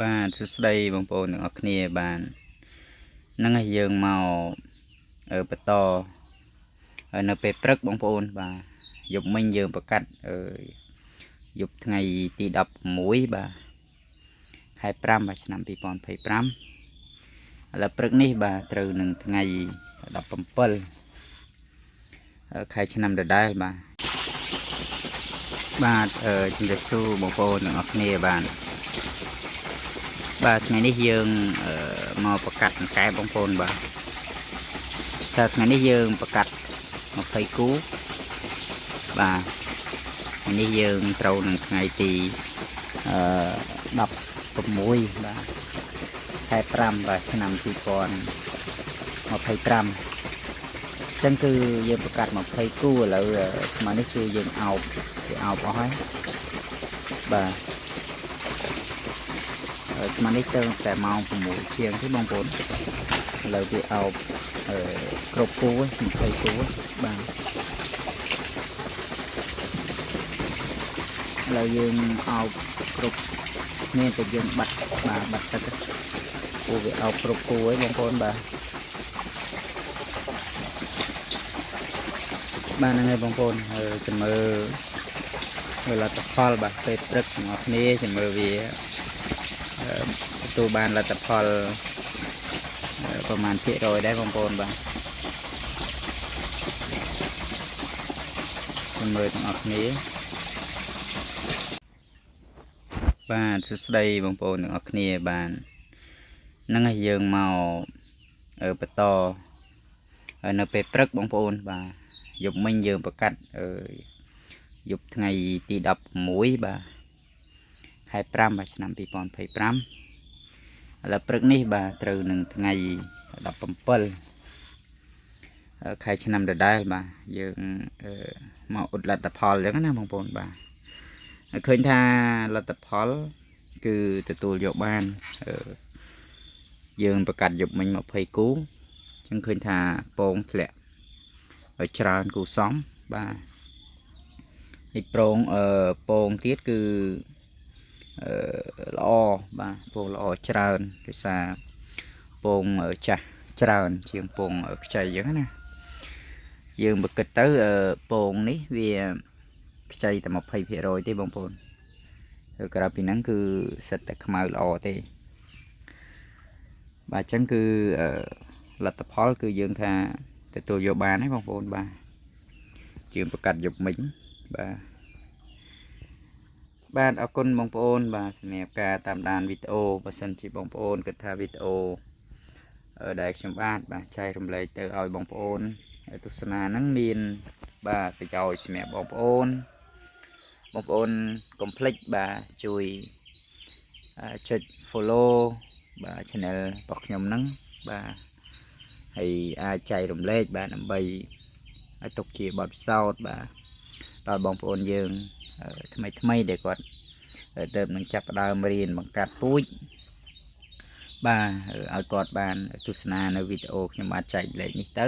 បាទសួស្តីបងប្អូនទាំងអស់គ្នាបាទហ្នឹងហើយយើងមកបន្តនៅពេលព្រឹកបងប្អូនបាទយប់មិញយើងប្រកាសយប់ថ្ងៃទី16បាទខែ5បាទឆ្នាំ2025ឥឡូវព្រឹកនេះបាទត្រូវនឹងថ្ងៃ17ខែឆ្នាំដដែលបាទជំរាបសួរបងប្អូនទាំងអស់គ្នាបាទថ្ងៃនេះយើងមកប្រកាសអង្កែបងប្អូនបាទថ្ងៃនេះយើងប្រកាស20គូបាទថ្ងៃនេះយើងត្រូវនឹងថ្ងៃទី16បាទខែ5បាទឆ្នាំ2025ចឹងគឺយើងប្រកាស20គូឥឡូវស្មើនេះគឺយើងអោបអស់ហើយបាទស្មាននេះទៅតែម៉ោង6ជាងទេបងប្អូនឥឡូវវាអោបគ្រប់គូ20គូបាទឥឡូវយើងអោបគ្រប់នេះតែយើងបាត់ទឹកគូវាអោបគ្រប់គូហើយបងប្អូនបាទហ្នឹងហើយបងប្អូនចាំមើលលទ្ធផលបាទពេលព្រឹកទាំងអស់គ្នាចាំមើលវាទទួលបានលទ្ធផលប្រមាណភាគរយដែរបងប្អូនបាទចាំមើលទាំងអស់គ្នាបាទសួស្តីបងប្អូនទាំងអស់គ្នាបាទហ្នឹងហើយយើងមកបន្តនៅពេលព្រឹកបងប្អូនបាទយប់មិញយើងប្រកាសយប់ថ្ងៃទី16បាទខែ5បាទឆ្នាំ2025ឥឡូវព្រឹកនេះបាទត្រូវនឹងថ្ងៃ17ខែឆ្នាំដដែលបាទយើងមកឧត្តលទ្ធផលអញ្ចឹងណាបងប្អូនបាទឃើញថាលទ្ធផលគឺទទួលយកបានយើងប្រកាសយប់មិញ20គូអញ្ចឹងឃើញថាពងធ្លាក់ឲ្យច្រើនគូសំបាទហើយពងទៀតគឺល្អបាទពងល្អច្រើនដោយសារពងចាស់ច្រើនជាងពងខ្ចីអញ្ចឹងណាយើងបើគិតទៅពងនេះវាខ្ចីតែ20%ទេបងប្អូនក្រៅពីហ្នឹងគឺសិតតែខ្មៅល្អទេបាទអញ្ចឹងគឺលទ្ធផលគឺយើងថាទទួលយកបានហើយបងប្អូនបាទយើងប្រកាសយប់មិញបាទអរគុណបងប្អូនបាទសម្រាប់ការតាមដានវីដេអូបើសិនជាបងប្អូនគិតថាវីដេអូដែលខ្ញុំបាទចែករំលែកទៅឲ្យបងប្អូនទស្សនាហ្នឹងមានបាទប្រយោជន៍សម្រាប់បងប្អូនកុំភ្លេចបាទជួយចុច follow បាទ channel របស់ខ្ញុំហ្នឹងបាទហើយអាចចែករំលែកបាទដើម្បីឲ្យទុកជាបទពិសោធន៍បាទដល់បងប្អូនយើងថ្មីដែលគាត់ទៅនឹងចាប់ផ្ដើមរៀនបង្កាត់ពូជបាទឲ្យគាត់បានទស្សនានៅវីដេអូខ្ញុំបាទចែកលេខនេះទៅ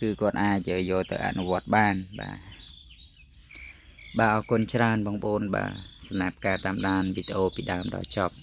គឺគាត់អាចយកទៅអនុវត្តបានបាទអរគុណច្រើនបងប្អូនបាទសម្រាប់ការតាមដានវីដេអូពីដើមដល់ចប់